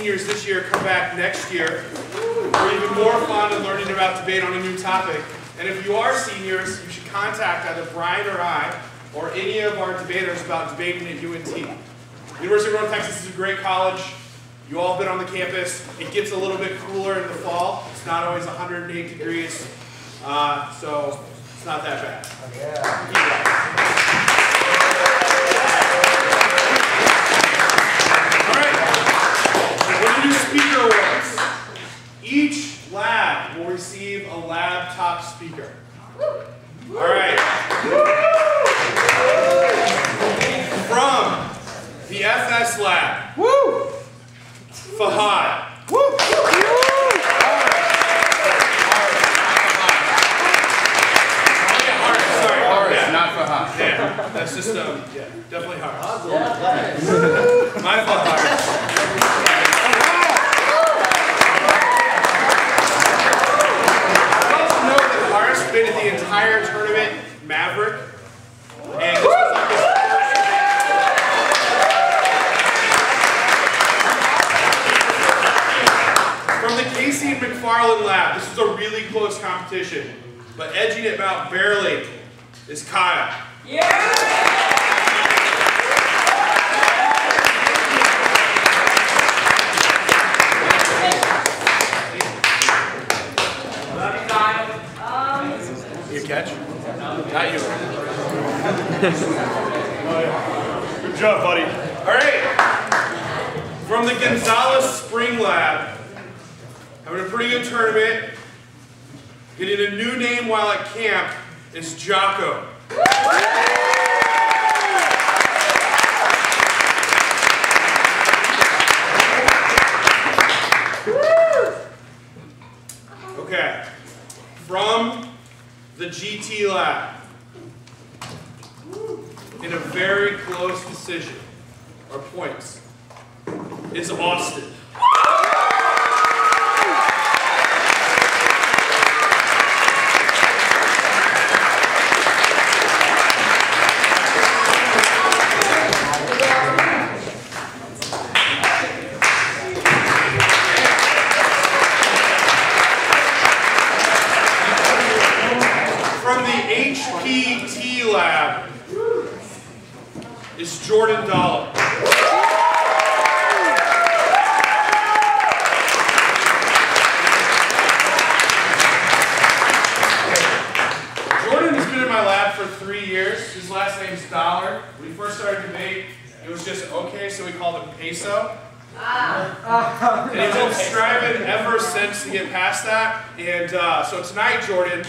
seniors this year come back next year for even more fun and learning about debate on a new topic. And if you are seniors, you should contact either Brian or I or any of our debaters about debating at UNT. University of North Texas is a great college. You all have been on the campus. It gets a little bit cooler in the fall. It's not always 108 degrees, so it's not that bad. All right, we're going to do speaker awards. Each lab will receive a lab top speaker. All right. From the FS lab, Fahad. Not Fahad. Yeah, that's just definitely hard. My fault, hard. I also know that Harris debated the entire tournament Maverick, and this was like his first. From the Casey and McFarland lab, this is a really close competition, but edging it about barely is Kyle. Yeah! Your catch? Not you. Good job, buddy. All right. From the Gonzalez Spring Lab, having a pretty good tournament, getting a new name while at camp is Jocko. Okay. From the GT lab, in a very close decision, or points, is Austin. HPT lab is Jordan Dollar. Jordan has been in my lab for 3 years. His last name's Dollar. When he first started debate, it was just okay, so we called him Peso. And he's been striving ever since to get past that. And so tonight, Jordan,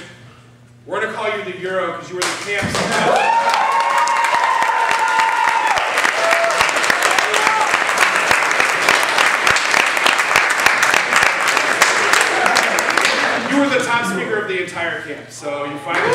we're going to call you the Euro because you were the camp. You were the top speaker of the entire camp, so you finally.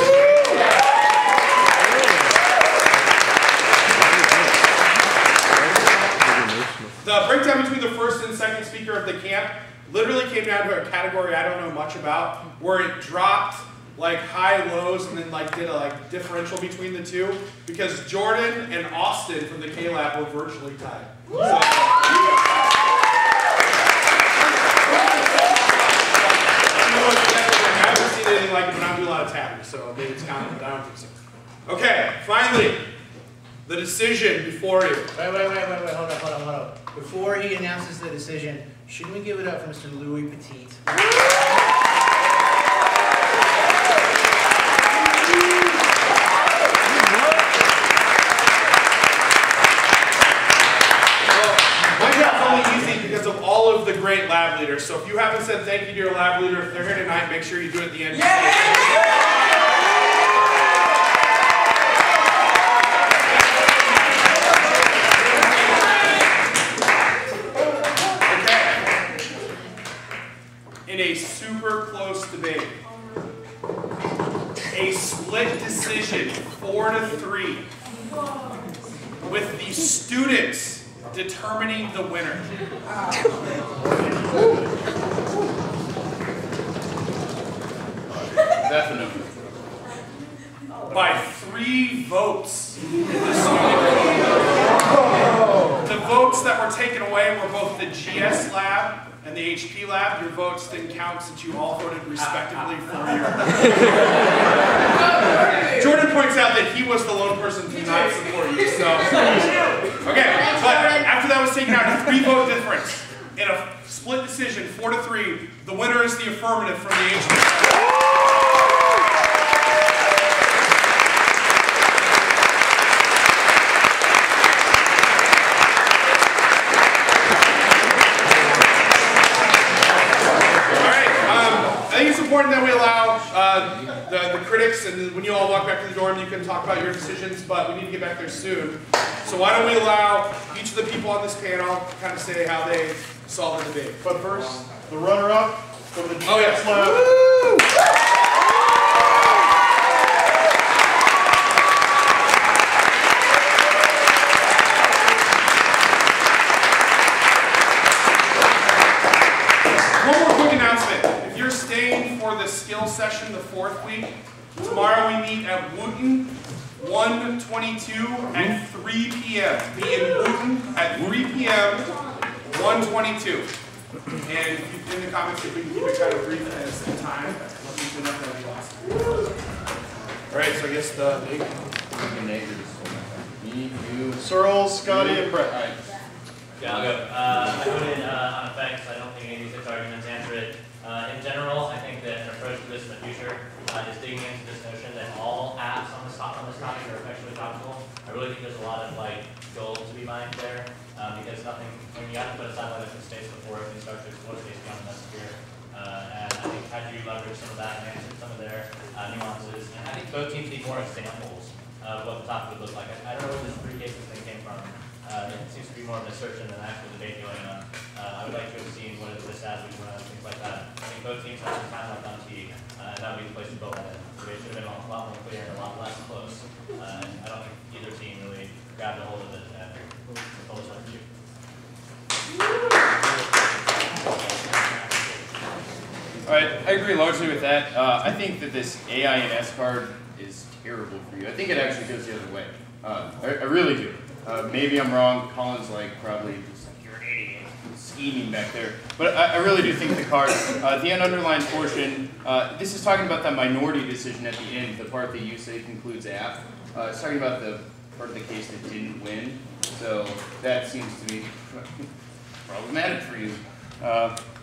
The breakdown between the first and second speaker of the camp literally came down to a category I don't know much about, where it dropped like high lows and then like did a differential between the two, because Jordan and Austin from the K Lab were virtually tied. So, I haven't seen anything like it, but I don't do a lot of tapping, so maybe it's counted, but I don't think so. Okay, finally, the decision before you. Wait, hold on. Before he announces the decision, shouldn't we give it up for Mr. Louis Petit? Because of all of the great lab leaders. So if you haven't said thank you to your lab leader, if they're here tonight, make sure you do it at the end. Yeah! Okay. In a super close debate, a split decision, 4-3, with the students determining the winner. Definitely. By 3 votes in the student. The votes votes that were taken away were both the GS lab and the HP lab. Your votes didn't count since you all voted respectively for your... Jordan points out that he was the lone person to not support you, so... Okay, but after that was taken out, a 3-vote difference. In a split decision, 4-3, the winner is the affirmative from the HP lab. Important that we allow the critics, and when you all walk back to the dorm, you can talk about your decisions, but we need to get back there soon. So why don't we allow each of the people on this panel to kind of say how they saw the debate. But first, the runner-up for the GS lab. Woo! One more quick announcement. If you're staying for the skill session the 4th week, tomorrow we meet at Wooten 122 at 3 p.m. Be in Wooten at 3 p.m. 122. And in the comments, if we can keep it kind of brief as the time, that'd be awesome. All right, so I guess the Me, you, Searle, Scotty, and Brett. All right. Yeah, I'll go. I voted on effects. I don't think any of these 6 arguments answer it. In general, I think that an approach to this in the future is digging into this notion that all apps on this topic are effectually topical. I really think there's a lot of gold to be mined there because nothing. When you have to put aside whether it's space before you start to explore space beyond the sphere. And I think had you leverage some of that and answer some of their nuances, and I think both teams need more examples of what the topic would look like. I don't know where this 3 cases thing came from. It seems to be more of an assertion than an actual debate going on. I would like to have seen what is this as we run, things like that. I think both teams have some time left on tee, and that would be the place to build that in. The debate should have been a lot more clear and a lot less close. And I don't think either team really grabbed a hold of it after full respect to you. All right, I agree largely with that. I think that this AI and S card is terrible for you. I think it actually goes the other way. I really do. Maybe I'm wrong. Colin's probably just you're an idiot, scheming back there. But I really do think the card, the underlined portion, this is talking about that minority decision at the end, the part that you say concludes app. It's talking about the part of the case that didn't win. So that seems to be problematic for you.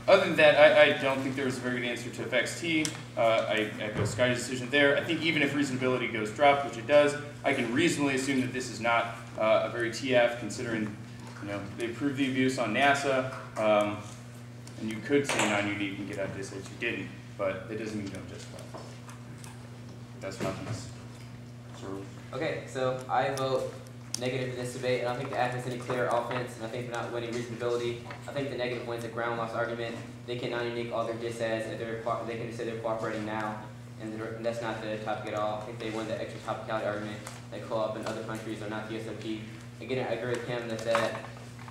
Other than that, I don't think there was a very good answer to FXT. I echo Sky's decision there. I think even if reasonability goes dropped, which it does, I can reasonably assume that this is not a very TF, considering they proved the abuse on NASA, and you could say non-unique and get out of this that you didn't, but that doesn't mean you don't justify it. That's my piece. Okay, so I vote negative in this debate. I don't think the app has any clear offense, and I think they're not winning reasonability. I think the negative wins the ground loss argument. They can non-unique all their dis ads, if they can just say they're cooperating now, and that's not the topic at all. I think they win the extra topicality argument that co-op in other countries are not the SOP. Again, I agree with him that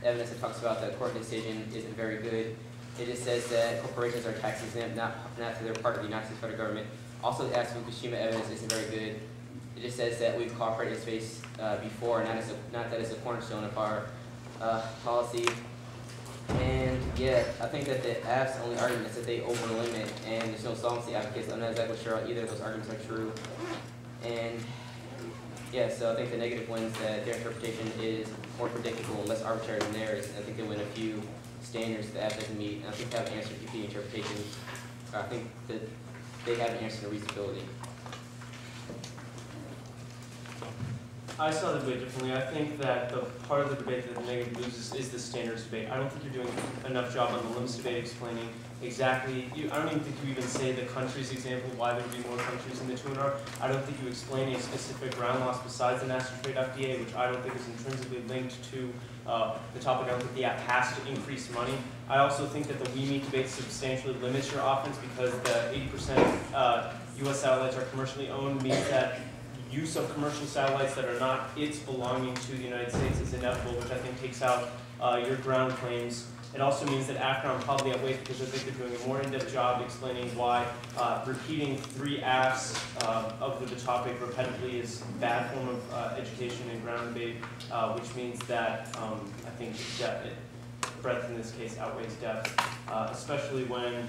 evidence that talks about the court decision isn't very good. It just says that corporations are tax exempt, not that they're part of the United States federal government. Also, the Fukushima evidence isn't very good. It just says that we've cooperated in space before, not that it's a cornerstone of our policy. And yeah, I think that the app's only argument is that they over the limit, and there's no solvency advocates. I'm not exactly sure either of those arguments are true. And yeah, so I think the negative wins that their interpretation is more predictable and less arbitrary than theirs. And I think they win a few standards the app doesn't meet. And I think they have an answer to competing interpretations. I think that they have an answer to reasonability. I saw the debate differently. I think that the part of the debate that the negative loses is the standards debate. I don't think you're doing enough job on the limits debate explaining exactly, I don't even think you even say the countries example, why there would be more countries in the 2NR. I don't think you explain a specific ground loss besides the National Trade FDA, which I don't think is intrinsically linked to the topic. I don't think the app has to increase money. I also think that the We Meet debate substantially limits your offense because the 80% US satellites are commercially owned means that use of commercial satellites that are not its belonging to the United States is inevitable, which I think takes out your ground claims It also means that AFCROM probably outweighs because I think they're doing a more in-depth job explaining why repeating 3 AFs of the topic repetitively is a bad form of education and ground debate, which means that I think breadth in this case outweighs depth, especially when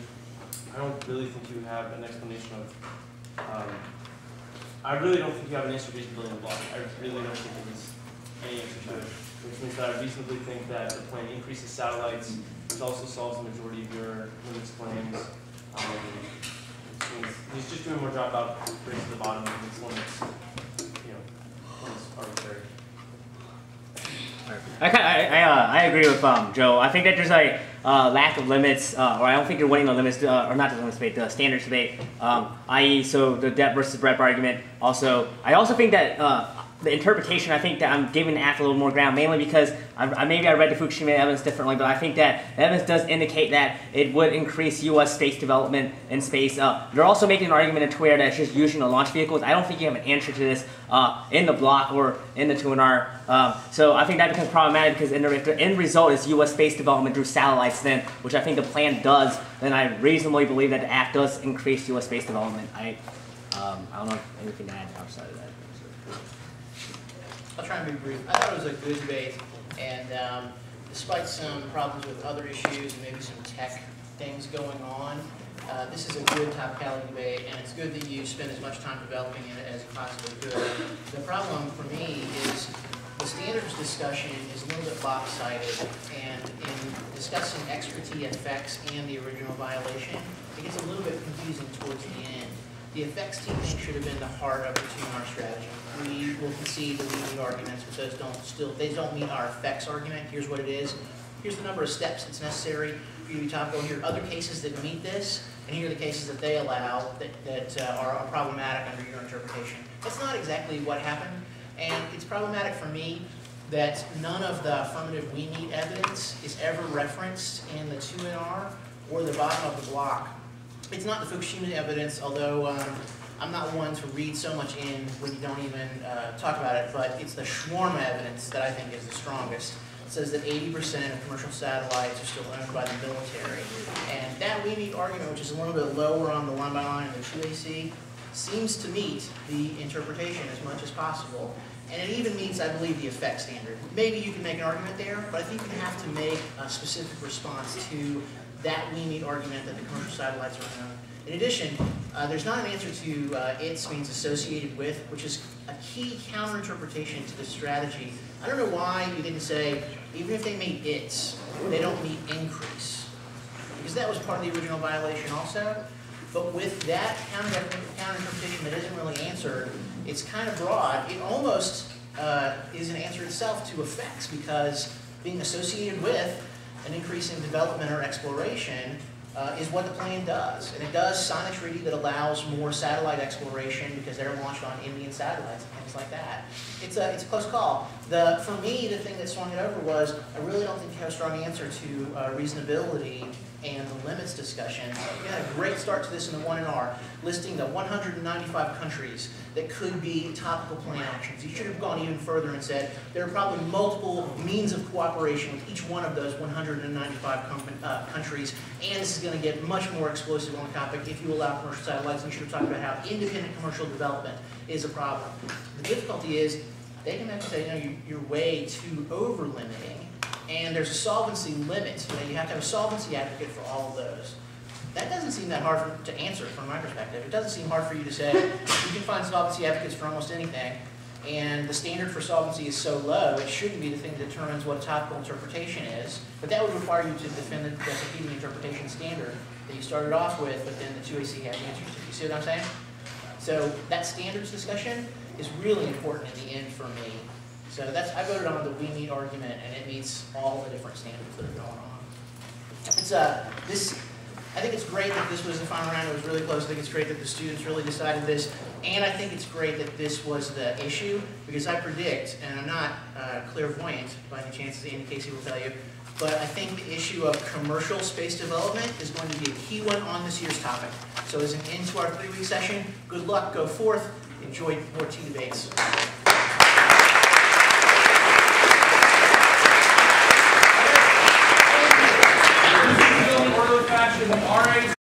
I don't really think you have an explanation of, I really don't think you have an answer to reasonability in the block. I really don't think there's any answer to it, which means that I reasonably think that the plan increases satellites, which also solves the majority of your limits claims. Which means he's just doing more job out race to the bottom of its limits, limits arbitrary. I agree with Joe. I think that there's a lack of limits, or I don't think you're winning the limits, or not the limits debate, the standards debate, i.e. so the depth versus breadth argument. Also, I also think that the interpretation, I think that I'm giving the AF a little more ground, mainly because maybe I read the Fukushima evidence differently, but I think that the evidence does indicate that it would increase U.S. space development in space. They're also making an argument in Twitter that it's just using the launch vehicles. I don't think you have an answer to this in the block or in the 2NR. So I think that becomes problematic because if the end result is U.S. space development through satellites, then, which I think the plan does, then I reasonably believe that the AF does increase U.S. space development. I don't know if anything to add outside of that. I'll try and be brief. I thought it was a good debate, and despite some problems with other issues and maybe some tech things going on, this is a good topicality debate, and it's good that you spend as much time developing it as you possibly could. The problem for me is the standards discussion is a little bit lopsided, and in discussing ex-T effects and the original violation, it gets a little bit confusing towards the end. The effects team should have been the heart of the 2NR strategy. We will concede the leading arguments, but those don't meet our effects argument. Here's what it is. Here's the number of steps that's necessary for you to be topical. Here are other cases that meet this, and here are the cases that they allow that are problematic under your interpretation. That's not exactly what happened, and it's problematic for me that none of the affirmative we need evidence is ever referenced in the 2NR or the bottom of the block. It's not the Fukushima evidence, although I'm not one to read so much in when you don't even talk about it, but it's the shawarma evidence that I think is the strongest. It says that 80% of commercial satellites are still owned by the military. And that we need argument, which is a little bit lower on the line by line in the 2AC, seems to meet the interpretation as much as possible. And it even meets, I believe, the effect standard. Maybe you can make an argument there, but I think you have to make a specific response to that we need argument that the commercial satellites are owned. In addition, there's not an answer to its means associated with, which is a key counterinterpretation to the strategy. I don't know why you didn't say, even if they meet its, they don't meet increase. Because that was part of the original violation also. But with that counterinterpretation that isn't really answered, it's kind of broad. It almost is an answer itself to effects, because being associated with an increase in development or exploration is what the plan does. And it does sign a treaty that allows more satellite exploration because they're launched on Indian satellites and things like that. It's a close call. For me, the thing that swung it over was I really don't think you have a strong answer to reasonability and the limits discussion. We had a great start to this in the 1NR, listing the 195 countries that could be topical plan actions. You should have gone even further and said there are probably multiple means of cooperation with each one of those 195 countries, and this is going to get much more explosive on the topic if you allow commercial satellites. And you should have talked about how independent commercial development is a problem. The difficulty is they can have to say, no, you're way too over-limiting, and there's a solvency limit. You have to have a solvency advocate for all of those. That doesn't seem that hard to answer from my perspective. It doesn't seem hard for you to say, you can find solvency advocates for almost anything, and the standard for solvency is so low, it shouldn't be the thing that determines what a topical interpretation is, but that would require you to defend the competing interpretation standard that you started off with, but then the 2AC had the answers to. You see what I'm saying? So that standards discussion is really important in the end for me. So I voted on the we need argument, and it meets all the different standards that are going on. I think it's great that this was the final round. It was really close. I think it's great that the students really decided this, and I think it's great that this was the issue, because I predict, and I'm not clairvoyant by any chance, Andy Casey will tell you, but I think the issue of commercial space development is going to be a key one on this year's topic. So as an end to our 3-week session, good luck, go forth, enjoy more T debates. match in the RA